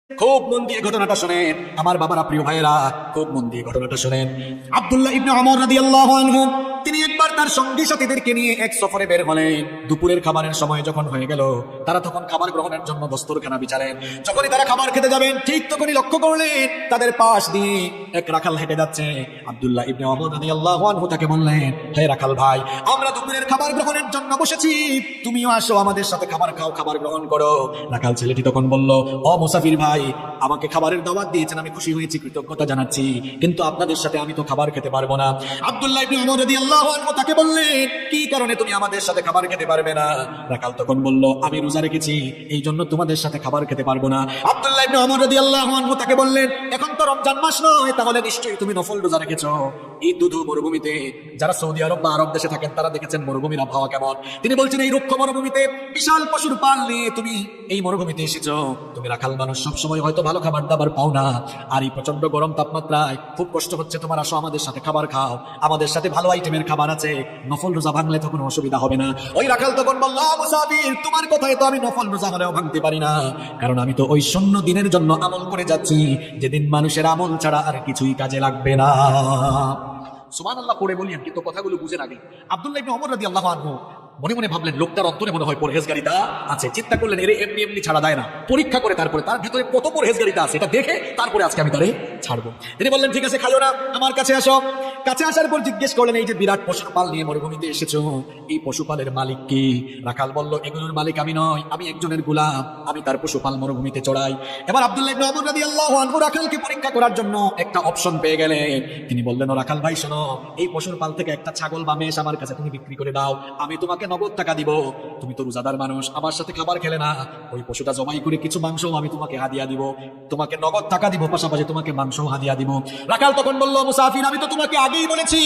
খুব মন দিয়ে ঘটনাটা শোনেন আমার বাবারা, প্রিয় ভাইয়েরা, খুব মন দিয়ে ঘটনাটা শোনেন। আব্দুল্লাহ ইবনে ওমর রাদিয়াল্লাহু আনহু তিনি একবার তার সঙ্গী সাথীদেরকে নিয়ে এক সফরে বের হলেন। দুপুরের খাবারের সময় যখন হয়ে গেল, তারা তখন খাবার গ্রহণের জন্য দস্তরখানা বিচারেন। যখনই তারা খাবার খেতে যাবেন, ঠিক তখনই লক্ষ্য করলেন তাদের পাশ দিয়ে এক রাখাল হেঁটে যাচ্ছে। আব্দুল্লাহ ইবনে ওমর রাদিয়াল্লাহু আনহু তাকে বললেন, হে রাখাল ভাই, আমরা দুপুরের খাবার গ্রহণের জন্য বসেছি, তুমিও আসো, আমাদের সাথে খাবার খাও, খাবার গ্রহণ করো। রাখাল ছেলেটি তখন বলল, ও মুসাফির ভাই, আমাকে খাবারের দাওয়াত দিয়েছেন, আমি খুশি হয়েছি, কৃতজ্ঞতা জানাচ্ছি, কিন্তু আপনাদের সাথে আমি তো খাবার খেতে পারবো না। আব্দুল্লাহ ইবনে ওমর রাদিয়াল্লাহু আনহু তাকে বললেন, কি কারণে তুমি আমাদের সাথে খাবার খেতে পারবে না? রাখাল তখন বলল, আমি রোজা রেখেছি, এই জন্য তোমাদের সাথে খাবার খেতে পারবো না। আব্দুল্লাহ ইবনে ওমর রাদিয়াল্লাহু আনহু তাকে বললেন, এখন তো রমজান মাস নয়, তাহলে নিশ্চয়ই তুমি নফল রোজা রেখেছো। এই দুধু মরুভূমিতে, যারা সৌদি আরব বা আরব দেশে থাকেন তারা দেখেছেন মরুভূমির আবহাওয়া কেমন। তিনি বলছেন, এই রুক্ষ মরুভূমিতে বিশাল পশুর পাল নিয়ে তুমি এই মরুভূমিতে এসেছো। তুমি রাখাল মানুষ, সবসময় হয়তো ভালো খাবার দাবার পাও না, আর এই প্রচন্ড গরম তাপমাত্রায় খুব কষ্ট হচ্ছে তোমার, আসো আমাদের সাথে খাবার খাও, আমাদের সাথে ভালো আইটেমের খাবার আছে, নফল রোজা ভাঙলে তো কোনো অসুবিধা হবে না। ওই রাখাল তখন বলল, মুসাফির, তোমার কথায় তো আমি নফল রোজা হলেও ভাঙতে পারি না, কারণ আমি তো ওই শূন্য দিনের জন্য আমল করে যাচ্ছি, যেদিন মানুষের আমল ছাড়া আর কিছুই কাজে লাগবে না। সুবহানাল্লাহ পড়ে বলিয়েন, কিন্তু কথাগুলো বুঝে আগে। আব্দুল্লাহ ইবনে ওমর রাদিয়াল্লাহু আনহু মনে মনে ভাবলেন, লোকটার অন্তরে মনে হয় পরহেজগারিতা আছে। চিন্তা করলেন, এর এমনি এমনি ছাড়া যায় না, পরীক্ষা করে তারপরে তার ভিতরে কত পরহেজগারিতা আছে এটা দেখে তারপরে আজকে আমি তারে ছাড়বো। তিনি বললেন, ঠিক আছে, খাইও না, আমার কাছে আসো। কাছে আসার পর জিজ্ঞেস করলেন, এই যে বিরাট পশুপাল নিয়ে মরুভূমিতে এসেছো, এই পশুপালের মালিক কি? রাখাল বলল, এগুলোর মালিক আমি নয়, আমি একজনের গোলাম, আমি তার পশুপাল মরুভূমিতে চড়াই। এবার আব্দুল্লাহ ইবনে ওমর রাদিয়াল্লাহু আনহু রাখালকে পরীক্ষা করার জন্য একটা অপশন পেয়ে গেলেন। তিনি বললেন, ও রাখাল ভাই, শোনো, এই পশুর পাল থেকে একটা ছাগল বা মেষ আমার কাছে তুমি বিক্রি করে দাও, আমি তোমাকে নগদ টাকা দিব। তুমি তো রোজাদার মানুষ, আমার সাথে খাবার খেলে না, ওই পশুটা জবাই করে কিছু মাংস আমি তোমাকে হাদিয়া দিব, তোমাকে নগদ টাকা দিব, পাশাপাশি তোমাকে মাংস হাদিয়া দিব। রাখাল তখন বলল, মুসাফির, আমি তো তোমাকে আগেই বলেছি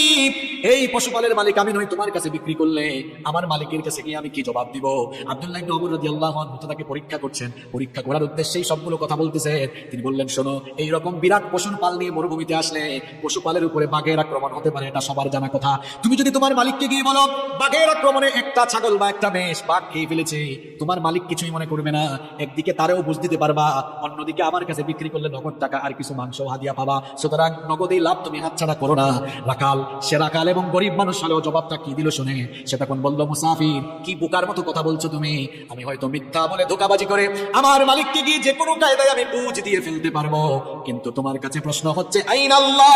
এই পশুপালের মালিক আমি নই, তোমার কাছে বিক্রি করলে আমার মালিকের কাছে গিয়ে আমি কি জবাব দিব? আব্দুল্লাহ ইবনে ওমর রাদিয়াল্লাহু আনহু তাকে পরীক্ষা করছেন, পরীক্ষা করার উদ্দেশ্যেই সবগুলো কথা বলতেছেন। তিনি বললেন, শোনো, এইরকম বিরাট পশুর পাল নিয়ে মরুভূমিতে আসলে পশুপালের উপরে বাঘের আক্রমণ হতে পারে, এটা সবার জানা কথা। তুমি যদি তোমার মালিককে গিয়ে বলো, বাঘের আক্রমণে একটা ছাগল বা একটা মেষ বাঘ খেয়ে ফেলেছে, তোমার মালিক কিছুই মনে করবে না, একদিকে তারেও বুঝ দিতে পারবা, অন্যদিকে আমার কাছে বিক্রি করলে নগদ টাকা আর কিছু মাংস হাদিয়া পাবা, সুতরাং নগদেই লাভ, তুমি হাতছাড়া করো না। রাখাল, সে রাখাল এবং গরিব মানুষ হলেও জবাবটা কি দিল শুনে, সে তখন বলল, মুসাফির, কি বোকার মতো কথা বলছো তুমি, আমি হয়তো মিথ্যা বলে ধোঁকাবাজি করে আমার মালিককে গিয়ে যে কোনো কায়দায় আমি বুঝ দিয়ে ফেলতে পারবো, কিন্তু তোমার কাছে প্রশ্ন হচ্ছে, আইন আল্লাহ,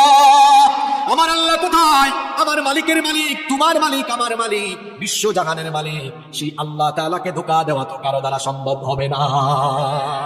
আমার আল্লাহ কোথায়? আমার মালিকের মালিক তোমার মালিক, আমার মালিক বিশ্ব জাহানের মালিক, সেই আল্লাহ তাআলাকে ধোঁকা দেওয়া তো কারো দ্বারা সম্ভব হবে না।